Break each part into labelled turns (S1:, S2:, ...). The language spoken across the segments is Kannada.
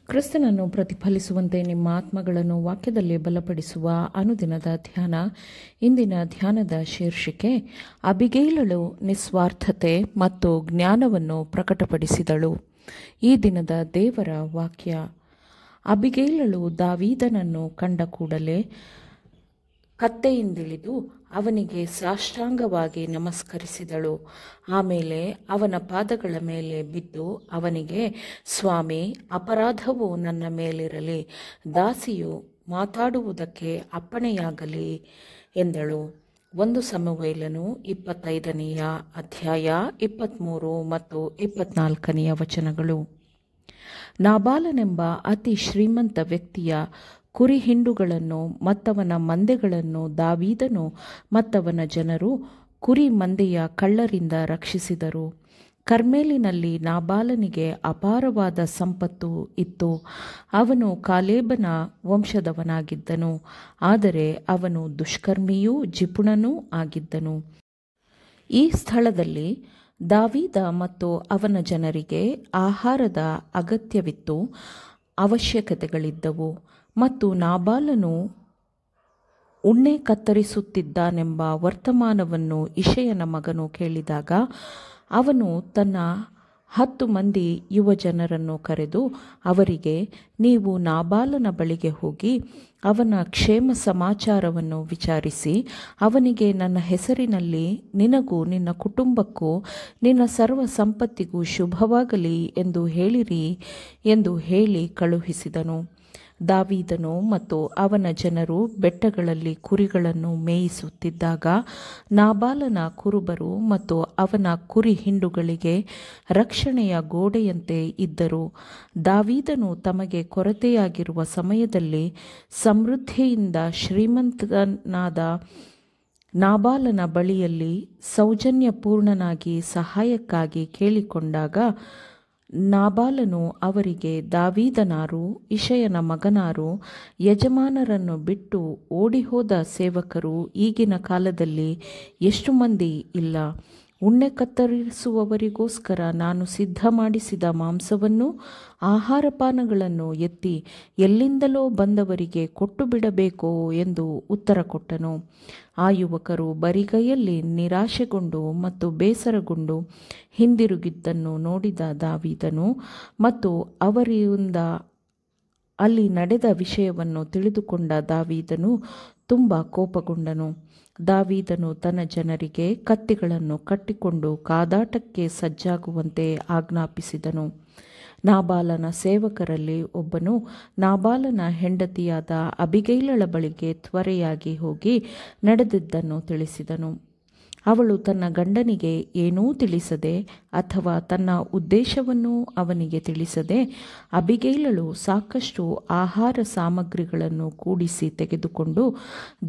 S1: ಕ್ರಿಸ್ತನನ್ನು ಪ್ರತಿಫಲಿಸುವಂತೆ ನಿಮ್ಮ ಆತ್ಮಗಳನ್ನು ವಾಕ್ಯದಲ್ಲಿ ಬಲಪಡಿಸುವ ಅನುದಿನದ ಧ್ಯಾನ. ಇಂದಿನ ಧ್ಯಾನದ ಶೀರ್ಷಿಕೆ ಅಬಿಗೈಲಳು ನಿಸ್ವಾರ್ಥತೆ ಮತ್ತು ಜ್ಞಾನವನ್ನು ಪ್ರಕಟಪಡಿಸಿದಳು. ಈ ದಿನದ ದೇವರ ವಾಕ್ಯ. ಅಬಿಗೈಲಳು ದಾವೀದನನ್ನು ಕಂಡ ಕೂಡಲೇ ಕತ್ತೆಯಿಂದಿಳಿದು ಅವನಿಗೆ ಸಾಷ್ಟಾಂಗವಾಗಿ ನಮಸ್ಕರಿಸಿದಳು. ಆಮೇಲೆ ಅವನ ಪಾದಗಳ ಮೇಲೆ ಬಿದ್ದು ಅವನಿಗೆ, ಸ್ವಾಮಿ, ಅಪರಾಧವು ನನ್ನ ಮೇಲಿರಲಿ, ದಾಸಿಯು ಮಾತಾಡುವುದಕ್ಕೆ ಅಪ್ಪಣೆಯಾಗಲಿ ಎಂದಳು. 1 ಸಮುವೇಲನು 25ನೇ ಅಧ್ಯಾಯ 23 ಮತ್ತು 24ನೇ ವಚನಗಳು. ನಾಬಾಲನೆಂಬ ಅತಿ ಶ್ರೀಮಂತ ವ್ಯಕ್ತಿಯ ಕುರಿ ಹಿಂಡುಗಳನ್ನು ಮತ್ತವನ ಮಂದೆಗಳನ್ನು ದಾವೀದನು ಮತ್ತವನ ಜನರು ಕುರಿ ಮಂದೆಯ ಕಳ್ಳರಿಂದ ರಕ್ಷಿಸಿದರು. ಕರ್ಮೇಲಿನಲ್ಲಿ ನಾಬಾಲನಿಗೆ ಅಪಾರವಾದ ಸಂಪತ್ತು ಇತ್ತು. ಅವನು ಕಾಲೇಬನ ವಂಶದವನಾಗಿದ್ದನು, ಆದರೆ ಅವನು ದುಷ್ಕರ್ಮಿಯೂ ಜಿಪುಣನೂ ಆಗಿದ್ದನು. ಈ ಸ್ಥಳದಲ್ಲಿ ದಾವೀದ ಮತ್ತು ಅವನ ಜನರಿಗೆ ಆಹಾರದ ಅಗತ್ಯವಿತ್ತು, ಅವಶ್ಯಕತೆಗಳಿದ್ದವು. ಮತ್ತು ನಾಬಾಲನು ಉಣ್ಣೆ ಕತ್ತರಿಸುತ್ತಿದ್ದಾನೆಂಬ ವರ್ತಮಾನವನ್ನು ಇಷಯನ ಮಗನು ಕೇಳಿದಾಗ ಅವನು ತನ್ನ 10 ಮಂದಿ ಯುವಜನರನ್ನು ಕರೆದು ಅವರಿಗೆ, ನೀವು ನಾಬಾಲನ ಬಳಿಗೆ ಹೋಗಿ ಅವನ ಕ್ಷೇಮ ಸಮಾಚಾರವನ್ನು ವಿಚಾರಿಸಿ ಅವನಿಗೆ, ನನ್ನ ಹೆಸರಿನಲ್ಲಿ ನಿನಗೂ ನಿನ್ನ ಕುಟುಂಬಕ್ಕೂ ನಿನ್ನ ಸರ್ವ ಸಂಪತ್ತಿಗೂ ಶುಭವಾಗಲಿ ಎಂದು ಹೇಳಿರಿ ಎಂದು ಹೇಳಿ ಕಳುಹಿಸಿದನು. ದಾವೀದನು ಮತ್ತು ಅವನ ಜನರು ಬೆಟ್ಟಗಳಲ್ಲಿ ಕುರಿಗಳನ್ನು ಮೇಯಿಸುತ್ತಿದ್ದಾಗ ನಾಬಾಲನ ಕುರುಬರು ಮತ್ತು ಅವನ ಕುರಿ ಹಿಂಡುಗಳಿಗೆ ರಕ್ಷಣೆಯ ಗೋಡೆಯಂತೆ ಇದ್ದರು. ದಾವೀದನು ತಮಗೆ ಕೊರತೆಯಾಗಿರುವ ಸಮಯದಲ್ಲಿ ಸಮೃದ್ಧಿಯಿಂದ ಶ್ರೀಮಂತನಾದ ನಾಬಾಲನ ಬಳಿಯಲ್ಲಿ ಸೌಜನ್ಯಪೂರ್ಣನಾಗಿ ಸಹಾಯಕ್ಕಾಗಿ ಕೇಳಿಕೊಂಡಾಗ ನಾಬಾಲನು ಅವರಿಗೆ, ದಾವೀದನಾರು, ಇಷಯನ ಮಗನಾರು, ಯಜಮಾನರನ್ನು ಬಿಟ್ಟು ಓಡಿಹೋದ ಸೇವಕರು ಈಗಿನ ಕಾಲದಲ್ಲಿ ಎಷ್ಟು ಮಂದಿ ಇಲ್ಲ. ಉಣ್ಣೆ ಕತ್ತರಿಸುವವರಿಗೋಸ್ಕರ ನಾನು ಸಿದ್ಧ ಮಾಡಿಸಿದ ಮಾಂಸವನ್ನು ಆಹಾರಪಾನಗಳನ್ನು ಎತ್ತಿ ಎಲ್ಲಿಂದಲೋ ಬಂದವರಿಗೆ ಕೊಟ್ಟು ಬಿಡಬೇಕೋ ಎಂದು ಉತ್ತರ ಕೊಟ್ಟನು. ಆ ಯುವಕರು ಬರಿಗೈಯಲ್ಲಿ ನಿರಾಶೆಗೊಂಡು ಮತ್ತು ಬೇಸರಗೊಂಡು ಹಿಂದಿರುಗಿದ್ದನ್ನು ನೋಡಿದ ದಾವೀದನು ಮತ್ತು ಅವರಿಂದ ಅಲ್ಲಿ ನಡೆದ ವಿಷಯವನ್ನು ತಿಳಿದುಕೊಂಡ ದಾವೀದನು ತುಂಬ ಕೋಪಗೊಂಡನು. ದಾವೀದನು ತನ್ನ ಜನರಿಗೆ ಕತ್ತಿಗಳನ್ನು ಕಟ್ಟಿಕೊಂಡು ಕಾದಾಟಕ್ಕೆ ಸಜ್ಜಾಗುವಂತೆ ಆಜ್ಞಾಪಿಸಿದನು. ನಾಬಾಲನ ಸೇವಕರಲ್ಲಿ ಒಬ್ಬನು ನಾಬಾಲನ ಹೆಂಡತಿಯಾದ ಅಬಿಗೈಲಳ ಬಳಿಗೆ ತ್ವರೆಯಾಗಿ ಹೋಗಿ ನಡೆದಿದ್ದನ್ನು ತಿಳಿಸಿದನು. ಅವಳು ತನ್ನ ಗಂಡನಿಗೆ ಏನೂ ತಿಳಿಸದೆ ಅಥವಾ ತನ್ನ ಉದ್ದೇಶವನ್ನು ಅವನಿಗೆ ತಿಳಿಸದೆ ಅಬಿಗೈಲಳು ಸಾಕಷ್ಟು ಆಹಾರ ಸಾಮಗ್ರಿಗಳನ್ನು ಕೂಡಿಸಿ ತೆಗೆದುಕೊಂಡು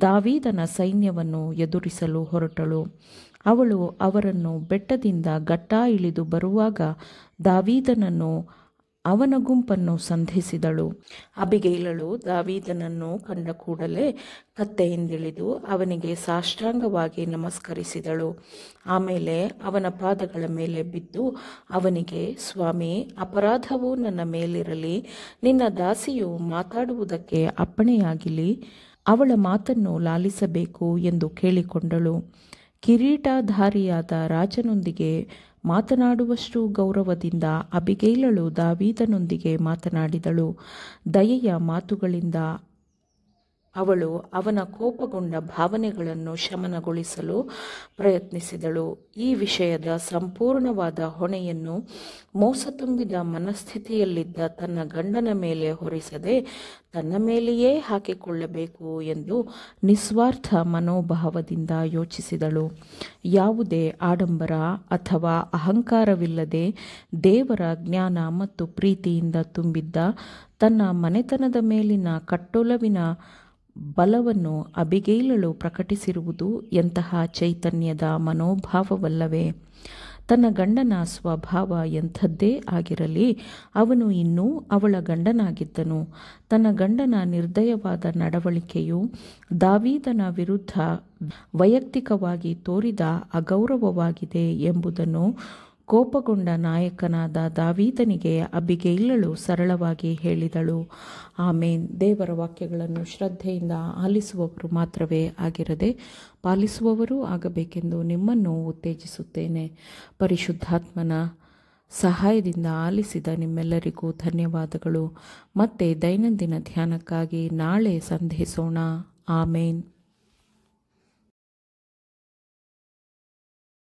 S1: ದಾವೀದನ ಸೈನ್ಯವನ್ನು ಎದುರಿಸಲು ಹೊರಟಳು. ಅವಳು ಅವರನ್ನು ಬೆಟ್ಟದಿಂದ ಗಟ್ಟಾ ಇಳಿದು ಬರುವಾಗ ದಾವೀದನನ್ನು ಅವನ ಗುಂಪನ್ನು ಸಂಧಿಸಿದಳು. ಅಬಿಗೈಲಳು ದಾವೀದನನ್ನು ಕಂಡ ಕೂಡಲೇ ಕತ್ತೆಯಿಂದಿಳಿದು ಅವನಿಗೆ ಸಾಷ್ಟಾಂಗವಾಗಿ ನಮಸ್ಕರಿಸಿದಳು. ಆಮೇಲೆ ಅವನ ಪಾದಗಳ ಮೇಲೆ ಬಿದ್ದು ಅವನಿಗೆ, ಸ್ವಾಮಿ, ಅಪರಾಧವು ನನ್ನ ಮೇಲಿರಲಿ, ನಿನ್ನ ದಾಸಿಯು ಮಾತಾಡುವುದಕ್ಕೆ ಅಪ್ಪಣೆಯಾಗಲಿ, ಅವಳ ಮಾತನ್ನು ಲಾಲಿಸಬೇಕು ಎಂದು ಕೇಳಿಕೊಂಡಳು. ಕಿರೀಟಧಾರಿಯಾದ ರಾಜನೊಂದಿಗೆ ಮಾತನಾಡುವಷ್ಟು ಗೌರವದಿಂದ ಅಬಿಗೈಲಳು ದಾವೀದನೊಂದಿಗೆ ಮಾತನಾಡಿದಳು. ದಯೆಯ ಮಾತುಗಳಿಂದ ಅವಳು ಅವನ ಕೋಪಗೊಂಡ ಭಾವನೆಗಳನ್ನು ಶಮನಗೊಳಿಸಲು ಪ್ರಯತ್ನಿಸಿದಳು. ಈ ವಿಷಯದ ಸಂಪೂರ್ಣವಾದ ಹೊಣೆಯನ್ನು ಮೋಸ ತುಂಬಿದ ಮನಸ್ಥಿತಿಯಲ್ಲಿದ್ದ ತನ್ನ ಗಂಡನ ಮೇಲೆ ಹೊರಿಸದೆ ತನ್ನ ಮೇಲೆಯೇ ಹಾಕಿಕೊಳ್ಳಬೇಕು ಎಂದು ನಿಸ್ವಾರ್ಥ ಮನೋಭಾವದಿಂದ ಯೋಚಿಸಿದಳು. ಯಾವುದೇ ಆಡಂಬರ ಅಥವಾ ಅಹಂಕಾರವಿಲ್ಲದೆ ದೇವರ ಜ್ಞಾನ ಮತ್ತು ಪ್ರೀತಿಯಿಂದ ತುಂಬಿದ್ದ ತನ್ನ ಮನೆತನದ ಮೇಲಿನ ಕಟ್ಟೊಲವಿನ ಬಲವನ್ನು ಅಬಿಗೈಲಳು ಪ್ರಕಟಿಸಿರುವುದು ಎಂತಹ ಚೈತನ್ಯದ ಮನೋಭಾವವಲ್ಲವೇ? ತನ್ನ ಗಂಡನ ಸ್ವಭಾವ ಎಂಥದ್ದೇ ಆಗಿರಲಿ, ಅವನು ಇನ್ನೂ ಅವಳ ಗಂಡನಾಗಿದ್ದನು. ತನ್ನ ಗಂಡನ ನಿರ್ದಯವಾದ ನಡವಳಿಕೆಯು ದಾವೀದನ ವಿರುದ್ಧ ವೈಯಕ್ತಿಕವಾಗಿ ತೋರಿದ ಅಗೌರವವಾಗಿದೆ ಎಂಬುದನ್ನು ಕೋಪಗೊಂಡ ನಾಯಕನಾದ ದಾವೀದನಿಗೆ ಅಬಿಗೈಲಳು ಸರಳವಾಗಿ ಹೇಳಿದಳು. ಆಮೇನ್. ದೇವರ ವಾಕ್ಯಗಳನ್ನು ಶ್ರದ್ಧೆಯಿಂದ ಆಲಿಸುವವರು ಮಾತ್ರವೇ ಆಗಿರದೆ ಪಾಲಿಸುವವರೂ ಆಗಬೇಕೆಂದು ನಿಮ್ಮನ್ನು ಉತ್ತೇಜಿಸುತ್ತೇನೆ. ಪರಿಶುದ್ಧಾತ್ಮನ ಸಹಾಯದಿಂದ ಆಲಿಸಿದ ನಿಮ್ಮೆಲ್ಲರಿಗೂ ಧನ್ಯವಾದಗಳು. ಮತ್ತೆ ದೈನಂದಿನ ಧ್ಯಾನಕ್ಕಾಗಿ ನಾಳೆ ಸಂಧಿಸೋಣ. ಆಮೇನ್.